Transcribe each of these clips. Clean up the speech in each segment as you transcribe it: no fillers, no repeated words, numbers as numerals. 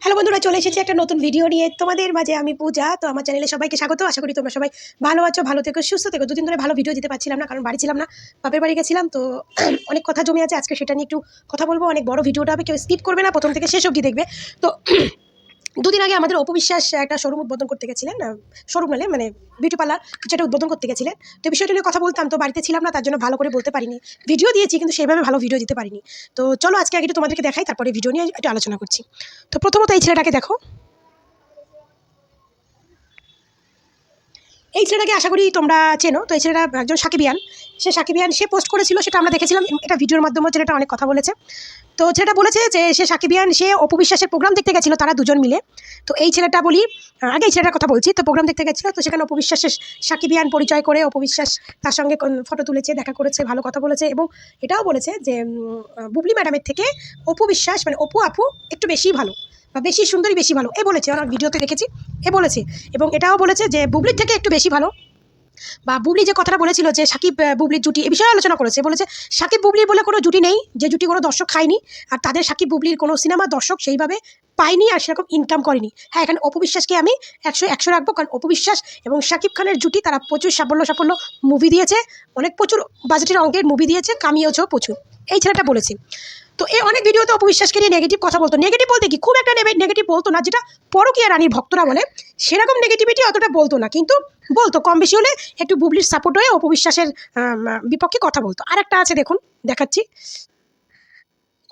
Hello বন্ধুরা, চলে এসেছি একটা নতুন ভিডিও নিয়ে তোমাদের মাঝে। আমি পূজা। তো আমার চ্যানেলে সবাইকে স্বাগত। আশা করি তোমরা সবাই ভালো আছো, ভালো থেকো, সুস্থ থেকো। দুদিন ধরে ভালো ভিডিও দিতে পারছিলাম না, কারণ বাড়ি ছিলাম না, বাপের বাড়ি গেছিলাম। তো অনেক কথা জমে আছে, আজকে সেটা নিয়ে একটু কথা বলবো। অনেক বড় ভিডিওটা হবে, কেউ স্কিপ করবে না, প্রথম থেকে শেষ অবধি দেখবে। তো দুদিন আগে আমাদের অপু বিশ্বাস একটা শোরুম উদ্বোধন করতে গেছিলেন, শোরুম মানে বিউটি পার্লার যেটা উদ্বোধন করতে গেছিলেন। তো বিষয়টা নিয়ে কথা বলতাম, তো বাড়িতে ছিলাম না, তার জন্য ভালো করে বলতে পারিনি। ভিডিও দিয়েছি কিন্তু সেভাবে ভালো ভিডিও দিতে পারিনি। তো চলো আজকে আগে একটু তোমাদেরকে দেখাই, তারপরে ভিডিও নিয়ে একটু আলোচনা করছি। তো প্রথমত এই ছেলেটাকে দেখো। এই ছেলেটাকে আশা করি তোমরা চেনো। তো এই ছেলেটা একজন সাকিবিয়ান। সে পোস্ট করেছিল, সেটা আমরা দেখেছিলাম। এটা ভিডিওর মাধ্যমে ছেলেটা অনেক কথা বলেছে। তো ছেলেটা বলেছে যে সে সাকিবিয়ান, সে অপু বিশ্বাসের প্রোগ্রাম দেখতে গেছিলো, তারা দুজন মিলে। তো এই ছেলেটা বলি, আগে এই ছেলেটার কথা বলছি। তো প্রোগ্রাম দেখতে গেছিলো, তো সেখানে অপু বিশ্বাসের সাকিবিয়ান পরিচয় করে অপু বিশ্বাস তার সঙ্গে ফটো তুলেছে, দেখা করেছে, ভালো কথা বলেছে। এবং এটাও বলেছে যে বুবলি ম্যাডামের থেকে অপু বিশ্বাস মানে অপু আপু একটু বেশি ভালো, বা বেশি সুন্দরী, বেশি ভালো। এ বলেছে, আমার ভিডিওতে দেখেছি, এ বলেছে। এবং এটাও বলেছে যে বুবলির থেকে একটু বেশি ভালো। বা বুবলি যে কথাটা বলেছিল যে সাকিব বুবলির জুটি, এ বিষয়ে আলোচনা করেছে। বলেছে সাকিব বুবলির বলে কোনো জুটি নেই, যে জুটি কোনো দর্শক খায়নি। আর তাদের সাকিব বুবলির কোনো সিনেমার দর্শক সেইভাবে পায়নি, আর সেরকম ইনকাম করেনি। হ্যাঁ, এখানে অপু বিশ্বাসকে আমি 100 রাখবো, কারণ অপু বিশ্বাস এবং সাকিব খানের জুটি, তারা প্রচুর সাফল্য মুভি দিয়েছে, অনেক প্রচুর বাজেটের অঙ্কের মুভি দিয়েছে, কামিয়েছেও প্রচুর। এই ছেলেটা বলেছে। তো এই অনেক ভিডিওতে অপু বিশ্বাসকে নিয়ে নেগেটিভ কথা বলতো। নেগেটিভ বলতে কি, খুব একটা নেগেটিভ বলতো না, যেটা পরকীয়া রানীর ভক্তরা বলে সেরকম নেগেটিভিটি অতটা বলতো না, কিন্তু বলতো কম বেশি হলে একটু বুবলির সাপোর্ট হয়ে অপু বিশ্বাসের বিপক্ষে কথা বলতো। আর একটা আছে, দেখুন, দেখাচ্ছি।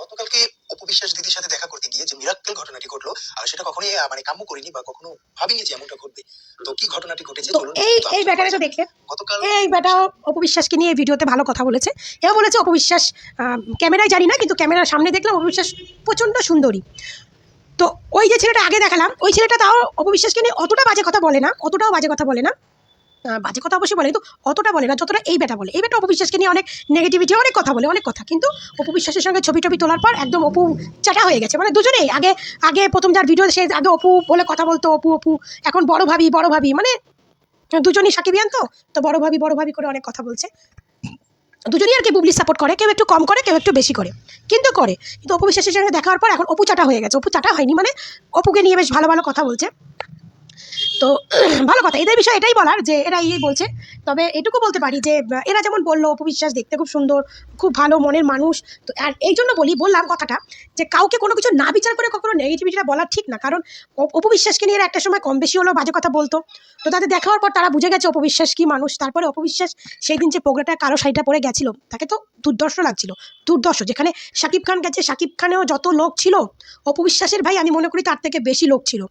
গতকালকে অপু বিশ্বাস দিদির সাথে দেখা করতে গিয়ে যে মিরাক্কেল ঘটনাটি ঘটলো, আর সেটা কখনোই মানে কাম্য করিনি বা কখনো ভাবিনি যে এমনটা ঘটবে। তো কি ঘটনাটি ঘটেছে তো এই ব্যাটাটা দেখে গতকাল এই ব্যাটাও অপু বিশ্বাসকে নিয়ে ভিডিওতে ভালো কথা বলেছে। এও বলেছে অপু বিশ্বাস ক্যামেরায় জানি না, কিন্তু ক্যামেরার সামনে দেখলাম অপু বিশ্বাস প্রচণ্ড সুন্দরী। তো ওই যে ছেলেটা আগে দেখালাম, ওই ছেলেটা তাও অপু বিশ্বাসকে নিয়ে অতটা বাজে কথা বলে না, অতটাও বাজে কথা বলে না। বাজে কথা অবশ্যই বলে, কিন্তু অতটা বলে না যতটা এই বেটা বলে। এই বেটা অপু বিশ্বাসকে নিয়ে অনেক নেগেটিভিটি, অনেক কথা বলে, অনেক কথা। কিন্তু অপু বিশ্বাসের সঙ্গে ছবি টবি তোলার পর একদম অপু চাটা হয়ে গেছে। মানে দুজনেই আগে আগে প্রথম যার ভিডিও, সে আগে অপু বলে কথা বলতো, অপু অপু, এখন বড় ভাবি, মানে দুজনই সাকিবিয়ান। তো বড় ভাবি করে অনেক কথা বলছে। দুজনই আর কি বুবলি সাপোর্ট করে, কেউ একটু কম করে, কেউ একটু বেশি করে, কিন্তু করে। কিন্তু অপু বিশ্বাসের সঙ্গে দেখার পর এখন অপু চাটা হয়ে গেছে। অপু চাটা হয়নি, মানে অপুকে নিয়ে বেশ ভালো ভালো কথা বলছে। তো ভালো কথা, এদের বিষয়ে এটাই বলার যে এরা এই বলছে। তবে এটুকু বলতে পারি যে এরা যেমন বললো অপু বিশ্বাস দেখতে খুব সুন্দর, খুব ভালো মনের মানুষ। তো আর এই জন্য বললাম কথাটা, যে কাউকে কোনো কিছু না বিচার করে কখনো নেগেটিভিটিটা বলা ঠিক না। কারণ অপু বিশ্বাসকে নিয়ে একটা সময় কম বেশি হলেও বাজে কথা বলতো। তো তাদের দেখা হওয়ার পর তারা বুঝে গেছে অপু বিশ্বাস কি মানুষ। তারপরে অপু বিশ্বাস সেই দিন যে প্রোগ্রামটা কালো শাড়িটা পরে গেছিলো, তাকে তো দুর্দর্শ লাগছিল, দুর্দর্শ। যেখানে শাকিব খান গেছে, শাকিব খানেও যত লোক ছিল, অপু বিশ্বাসের ভাই আমি মনে করি তার থেকে বেশি লোক ছিল,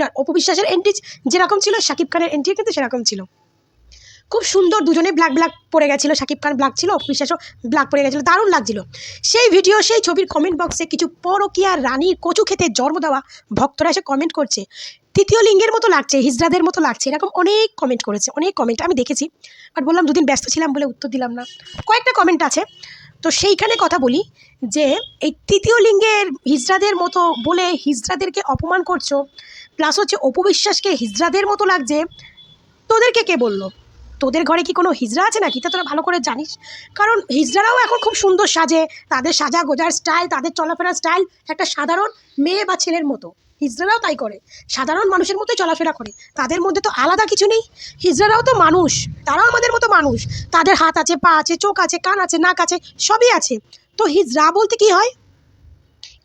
আর অপু বিশ্বাসের এন্ট্রি যেরকম ছিল, শাকিব খানের এন্ট্রি কিন্তু সেরকম ছিল। খুব সুন্দর, দুজনে ব্ল্যাক পরে গেছিলো। শাকিব খান ব্ল্যাক ছিল, অপু বিশ্বাসও ব্ল্যাক পরে গেছিলো, দারুণ লাগছিল। সেই ভিডিও, সেই ছবির কমেন্ট বক্সে কিছু পরকীয়া রানীর কচু খেতে জন্ম দেওয়া ভক্তরা এসে কমেন্ট করছে, তৃতীয় লিঙ্গের মতো লাগছে, হিজড়াদের মতো লাগছে, এরকম অনেক কমেন্ট করেছে, অনেক কমেন্ট আমি দেখেছি। বাট বললাম দুদিন ব্যস্ত ছিলাম বলে উত্তর দিলাম না। কয়েকটা কমেন্ট আছে, তো সেইখানে কথা বলি যে এই তৃতীয় লিঙ্গের হিজড়াদের মতো বলে হিজড়াদেরকে অপমান করছো, প্লাস হচ্ছে অপু বিশ্বাসকে হিজড়াদের মতো লাগছে। তোদেরকে কে বললো? তোদের ঘরে কি কোনো হিজড়া আছে নাকি? তা তোরা ভালো করে জানিস। কারণ হিজড়ারাও এখন খুব সুন্দর সাজে, তাদের সাজা গোজার স্টাইল, তাদের চলাফেরার স্টাইল একটা সাধারণ মেয়ে বা ছেলের মতো। হিজড়ারাও তাই করে, সাধারণ মানুষের মতোই চলাফেরা করে, তাদের মধ্যে তো আলাদা কিছু নেই। হিজড়ারাও তো মানুষ, তারাও আমাদের মতো মানুষ, তাদের হাত আছে, পা আছে, চোখ আছে, কান আছে, নাক আছে, সবই আছে। তো হিজড়া বলতে কি হয়?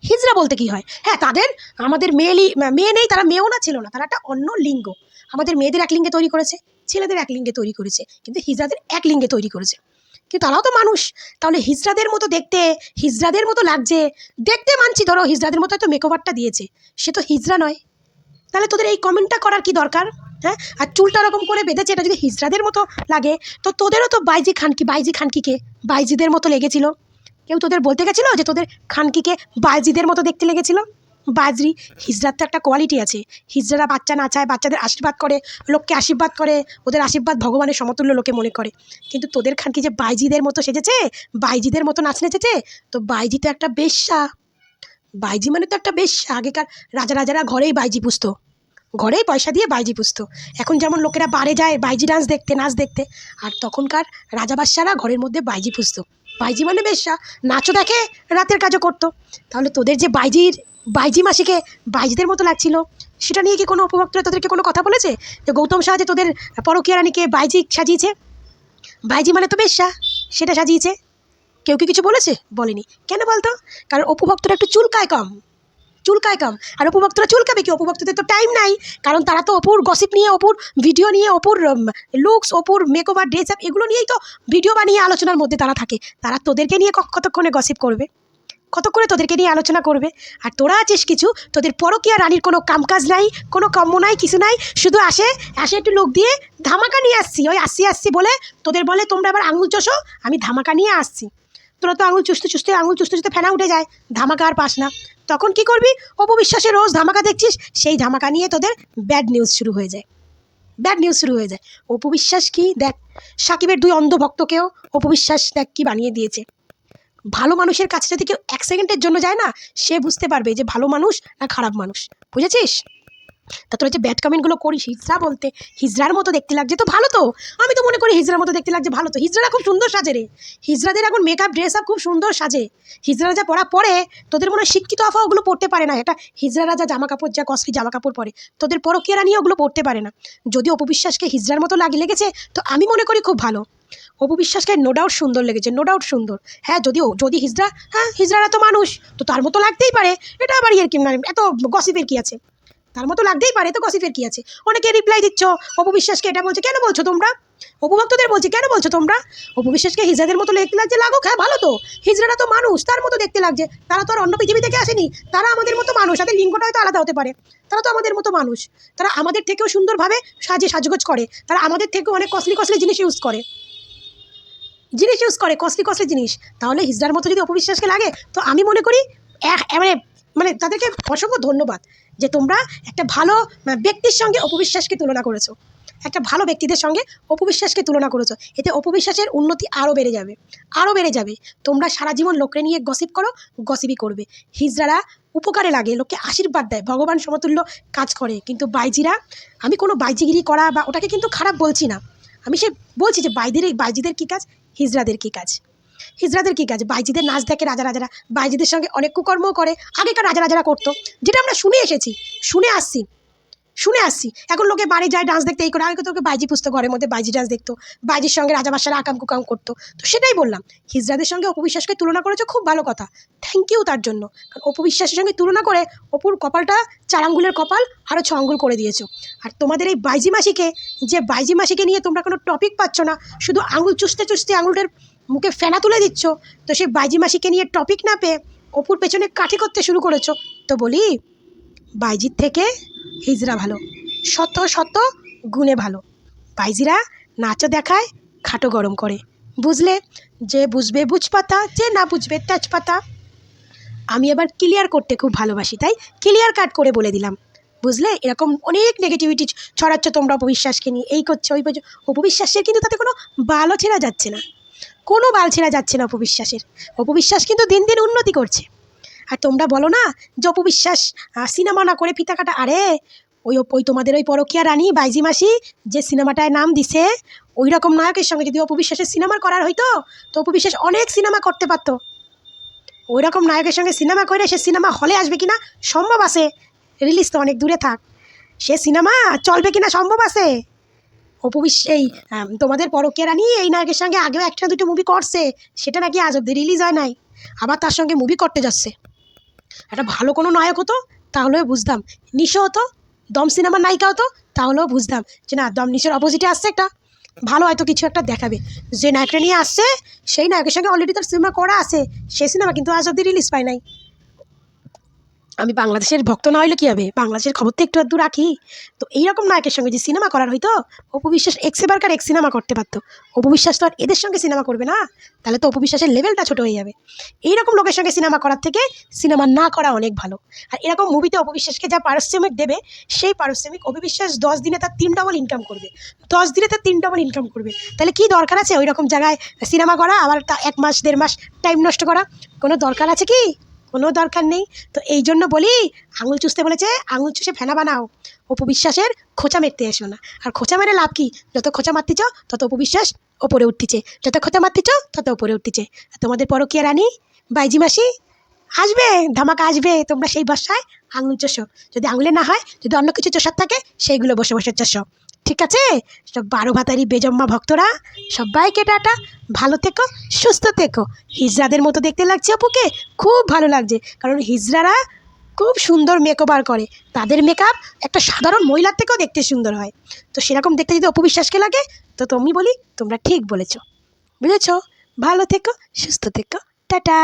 হিজড়া বলতে কি হয়? হ্যাঁ, তাদের আমাদের মেয়ে নেই, তারা মেয়েও না, ছিল না, তারা একটা অন্য লিঙ্গ। আমাদের মেয়েদের এক লিঙ্গে তৈরি করেছে, ছেলেদের এক লিঙ্গে তৈরি করেছে, কিন্তু হিজড়াদের এক লিঙ্গে তৈরি করেছে। কিন্তু তারাও তো মানুষ। তাহলে হিজড়াদের মতো দেখতে, হিজড়াদের মতো লাগছে, দেখতে মানছি, ধরো হিজড়াদের মতো হয়তো মেকওভারটা দিয়েছে, সে তো হিজড়া নয়। তাহলে তোদের এই কমেন্টটা করার কি দরকার? হ্যাঁ, আর চুলটা ওরকম করে বেঁধেছে, এটা যদি হিজড়াদের মতো লাগে, তো তোদেরও তো বাইজি খানকিকে বাইজিদের মতো লেগেছিল। কেউ তোদের বলতে গেছিলো যে তোদের খানকিকে বাইজিদের মতো দেখতে লেগেছিল? বাজরি, হিজড়ার তো একটা কোয়ালিটি আছে। হিজড়ারা বাচ্চা নাচায়, বাচ্চাদের আশীর্বাদ করে, লোককে আশীর্বাদ করে, ওদের আশীর্বাদ ভগবানের সমতুল্য লোকে মনে করে। কিন্তু তোদের খানকি যে বাইজিদের মতো সেজেছে, বাইজিদের মতো নাচ নেচেছে, তো বাইজি তো একটা বেশ্যা। বাইজি মানে তো একটা বেশ্যা। আগেকার রাজারা ঘরেই বাইজি পুষতো, ঘরেই পয়সা দিয়ে বাইজি পুষতো। এখন যেমন লোকেরা বারে যায় বাইজি নাচ দেখতে, আর তখনকার রাজা বাদশারা ঘরের মধ্যে বাইজি পুষতো। বাইজি মানে বেশ্যা, নাচও দেখে রাতের কাজও করতো। তাহলে তোদের যে বাইজি মাসিকে বাইজিদের মতো লাগছিল, সেটা নিয়ে কি কোনো উপভোক্তরা তোদেরকে কোনো কথা বলেছে যে গৌতম শাহ যে তোদের পরকীয়া রানীকে বাইজি সাজিয়েছে? বাইজি মানে তো বেশ্যা, সেটা সাজিয়েছে। কেউ কি কিছু বলেছে? বলেনি। কেন বলতো? কারণ উপভোক্তরা একটু চুলকায় কম। আর উপভোক্তরা চুলকাবে কি? উপভোক্তদের তো টাইম নাই, কারণ তারা তো অপুর গসিপ নিয়ে, অপুর ভিডিও নিয়ে, অপুর লুকস, অপুর মেকওভার, ড্রেস আপ এগুলো নিয়েই তো ভিডিও বানিয়ে আলোচনার মধ্যে তারা থাকে। তারা তোদেরকে নিয়ে কতক্ষণে গসিপ করবে, কত করে তোদেরকে নিয়ে আলোচনা করবে। আর তোরা আছিস কিছু, তোদের পরকীয়া রানীর কোনো কামকাজ নাই, কোনো কম্ম নাই, কিছু নাই, শুধু আসে একটু লোক দিয়ে ধামাকা নিয়ে আসছি, ওই আসছি বলে তোদের বলে তোমরা আবার আঙুল চষো, আমি ধামাকা নিয়ে আসছি। তোরা তো আঙুল চুষতে ফেনা উঠে যায়, ধামাকা আর পাস না। তখন কি করবি? অপু বিশ্বাসের রোজ ধামাকা দেখছিস, সেই ধামাকা নিয়ে তোদের ব্যাড নিউজ শুরু হয়ে যায়। অপু বিশ্বাস কি দেখ, সাকিবের 2 অন্ধ ভক্তকেও অপু বিশ্বাস দেখ কি বানিয়ে দিয়েছে। ভালো মানুষের কাছে যদি কেউ 1 সেকেন্ডের জন্য যায় না, সে বুঝতে পারবে যে ভালো মানুষ না খারাপ মানুষ, বুঝেছিস? তা তোরা যে ব্যাড কমেন্টগুলো করিস হিজড়া বলতে, হিজড়ার মতো দেখতে লাগছে তো ভালো তো, আমি তো মনে করি হিজড়ার মতো দেখতে লাগছে ভালো তো। হিজড়ারা খুব সুন্দর সাজে রে, হিজড়াদের এখন মেকআপ ড্রেস আপ খুব সুন্দর সাজে। হিজড়ারা যা পরে তোদের মনে হয় শিক্ষিত আফা ওগুলো পড়তে পারে না। এটা হিজড়ারা যা জামা কাপড়, যা কস্টলি জামা কাপড় পরে, তোদের পরকীয়ারা নিয়ে ওগুলো পড়তে পারে না। যদি অপু বিশ্বাসকে হিজড়ার মতো লেগেছে তো আমি মনে করি খুব ভালো। অপু বিশ্বাসকে নো ডাউট সুন্দর লেগেছে, নো ডাউট সুন্দর। হ্যাঁ, যদি হিজড়া, হ্যাঁ হিজড়ারা তো মানুষ, তো তার মতো লাগতেই পারে। এটা আবার কি এত গসিপের কি আছে? তার মতো লাগতেই পারে, তো গসিপের কি আছে? অনেকে রিপ্লাই দিচ্ছ অপু বিশ্বাসকে এটা বলছে, কেন বলছো তোমরা? অপু ভক্তদের বলছি, কেন বলছো তোমরা? অপু বিশ্বাসকে হিজড়াদের মতো দেখতে লাগছে, লাগুক, হ্যাঁ ভালো তো। হিজড়ারা তো মানুষ, তার মতো দেখতে লাগছে। তারা তো আর অন্য পৃথিবী থেকে আসেনি, তারা আমাদের মতো মানুষ, তাদের লিঙ্গটা হয়তো আলাদা হতে পারে, তারা তো আমাদের মতো মানুষ। তারা আমাদের থেকেও সুন্দরভাবে সাজগোজ করে, তারা আমাদের থেকেও অনেক কস্টলি জিনিস ইউজ করে, কস্টলি জিনিস। তাহলে হিজড়ার মতো যদি অপু বিশ্বাসকে লাগে, তো আমি মনে করি মানে তাদেরকে অসংখ্য ধন্যবাদ যে তোমরা একটা ভালো ব্যক্তির সঙ্গে অপু বিশ্বাসকে তুলনা করেছো, একটা ভালো ব্যক্তিদের সঙ্গে অপু বিশ্বাসকে তুলনা করেছো। এতে অপু বিশ্বাসের উন্নতি আরও বেড়ে যাবে। তোমরা সারা জীবন লোককে নিয়ে গসিপই করবে। হিজড়ারা উপকারে লাগে, লোককে আশীর্বাদ দেয়, ভগবান সমতুল্য কাজ করে। কিন্তু বাইজিরা, আমি কোনো বাইজিগিরি করা বা ওটাকে কিন্তু খারাপ বলছি না, আমি বলছি যে বাইজিদের কী কাজ, হিজড়াদের কী কাজ? বাইজিদের নাচ দেখে রাজারা, বাইজিদের সঙ্গে অনেক কুকর্মও করে, আগেকার রাজারা করতো, যেটা আমরা শুনে আসছি। এখন লোকে বাড়ি যায় ডান্স দেখতে, এই করে। আগে তোকে বাইজি পুষতো, ঘরের মধ্যে বাইজি ডান্স দেখতো, বাইজির সঙ্গে রাজাবাসারা আকাম কুকাম করতো। তো সেটাই বললাম, হিজড়াদের সঙ্গে অপু বিশ্বাসকে তুলনা করেছো, খুব ভালো কথা, থ্যাংক ইউ তার জন্য। কারণ অপু বিশ্বাসের সঙ্গে তুলনা করে অপুর কপালটা 4 আঙ্গুলের কপাল আরও 6 আঙ্গুল করে দিয়েছো। আর তোমাদের এই বাইজি মাসিকে নিয়ে তোমরা কোনো টপিক পাচ্ছ না, শুধু আঙুল চুষতে আঙুলটার মুখে ফেনা তুলে দিচ্ছ। তো সেই বাইজি মাসিকে নিয়ে টপিক না পেয়ে অপুর পেছনে কাঠি করতে শুরু করেছো। তো বলি, বাইজির থেকে হিজড়া ভালো, শত গুণে ভালো। বাইজিরা নাচও দেখায়, খাটো গরম করে, বুঝলে? যে বুঝবে বুঝপাতা, যে না বুঝবে তেজপাতা। আমি এবার ক্লিয়ার করতে খুব ভালোবাসি, তাই ক্লিয়ার কাট করে বলে দিলাম, বুঝলে? এরকম অনেক নেগেটিভিটি ছড়াচ্ছ তোমরা অপু বিশ্বাসকে নিয়ে, এই করছো ওই করছো। অপু বিশ্বাসের কিন্তু তাতে কোনো বালও ছেঁড়া যাচ্ছে না, কোনো বাল ছেঁড়া যাচ্ছে না অপু বিশ্বাসের। অপু বিশ্বাস কিন্তু দিন দিন উন্নতি করছে। আর তোমরা বলো না যে অপু বিশ্বাস সিনেমা না করে ফিতা কাটা। আরে ওই তোমাদের ওই পরকীয়া রানী বাইজি মাসি যে সিনেমাটায় নাম দিছে, ওই রকম নায়কের সঙ্গে যদি অপু বিশ্বাসের সিনেমা করার হইতো, তো অপু বিশ্বাস অনেক সিনেমা করতে পারতো। ওই রকম নায়কের সঙ্গে সিনেমা করে সে সিনেমা হলে আসবে কিনা সম্ভব আছে, রিলিজ তো অনেক দূরে থাক, সে সিনেমা চলবে কিনা সম্ভব আছে। অপু এই তোমাদের পরকীয়া রানী এই নায়কের সঙ্গে আগেও 1-2 মুভি করছে, সেটা নাকি আজ অব্দি রিলিজ হয় নাই, আবার তার সঙ্গে মুভি করতে যাচ্ছে। একটা ভালো কোনো নায়ক হতো তাহলেও বুঝতাম, নিশো হতো, দম সিনেমার নায়িকা হতো, তাহলেও বুঝতাম যে না, দম নিশোর অপোজিটে আসছে একটা ভালো হয়তো কিছু একটা দেখাবে। যে নায়কটা নিয়ে আসছে সেই নায়কের সঙ্গে অলরেডি তার সিনেমা করা আছে, সেই সিনেমা কিন্তু আজ অব্দি রিলিজ পায় নাই। আমি বাংলাদেশের ভক্ত না হইলে কী হবে, বাংলাদেশের খবর তো একটু আধটু রাখি। তো এইরকম নায়কের সঙ্গে যে সিনেমা করার হইতো, অপু বিশ্বাস এক্সেবারকার এক সিনেমা করতে পারতো। অপু বিশ্বাস তো আর এদের সঙ্গে সিনেমা করবে না, তাহলে তো অপু বিশ্বাসের লেভেলটা ছোটো হয়ে যাবে। এইরকম লোকের সঙ্গে সিনেমা করার থেকে সিনেমা না করা অনেক ভালো। আর এরকম মুভিতে অপু বিশ্বাসকে যা পারিশ্রমিক দেবে, সেই পারিশ্রমিক অপু বিশ্বাস 10 দিনে তার 3 ডবল ইনকাম করবে, 10 দিনে তার 3 ডবল ইনকাম করবে। তাহলে কী দরকার আছে ওই রকম জায়গায় সিনেমা করা, আবার তা 1 মাস 1.5 মাস টাইম নষ্ট করা? কোনো দরকার আছে কি? কোনো দরকার নেই। তো এই জন্য বলি, আঙুল চুষতে বলেছে, আঙুল চুষে ফেনা বানাও, অপবিশ্বাসের খোঁচা মেরতে এসো না। আর খোঁচা মেরে লাভ কি? যত খোঁচা মারতিছ তত অপবিশ্বাস ওপরে উঠতিছে, যত খোঁচা মারতিছ তত ওপরে উঠতিছে। আর তোমাদের পরকীয়া রানী বাইজি মাসি আসবে, ধামাকা আসবে, তোমরা সেই বর্ষায় আঙুল চষো। যদি আঙুলে না হয়, যদি অন্য কিছু চষার থাকে, সেইগুলো বসে বসে চষো। ঠিক আছে? সব 12 ভাতারি বেজম্মা ভক্তরা সবাইকে টাটা, ভালো থেকো, সুস্থ থেকো। হিজড়াদের মতো দেখতে লাগছে অপুকে, খুব ভালো লাগছে, কারণ হিজড়ারা খুব সুন্দর মেকওভার করে, তাদের মেকআপ একটা সাধারণ মহিলার থেকেও দেখতে সুন্দর হয়। তো সেরকম দেখতে যদি অপবিশ্বাসকে লাগে, তো তুমি বলি তোমরা ঠিক বলেছো, বুঝেছো? ভালো থেকো, সুস্থ থেকো, টাটা।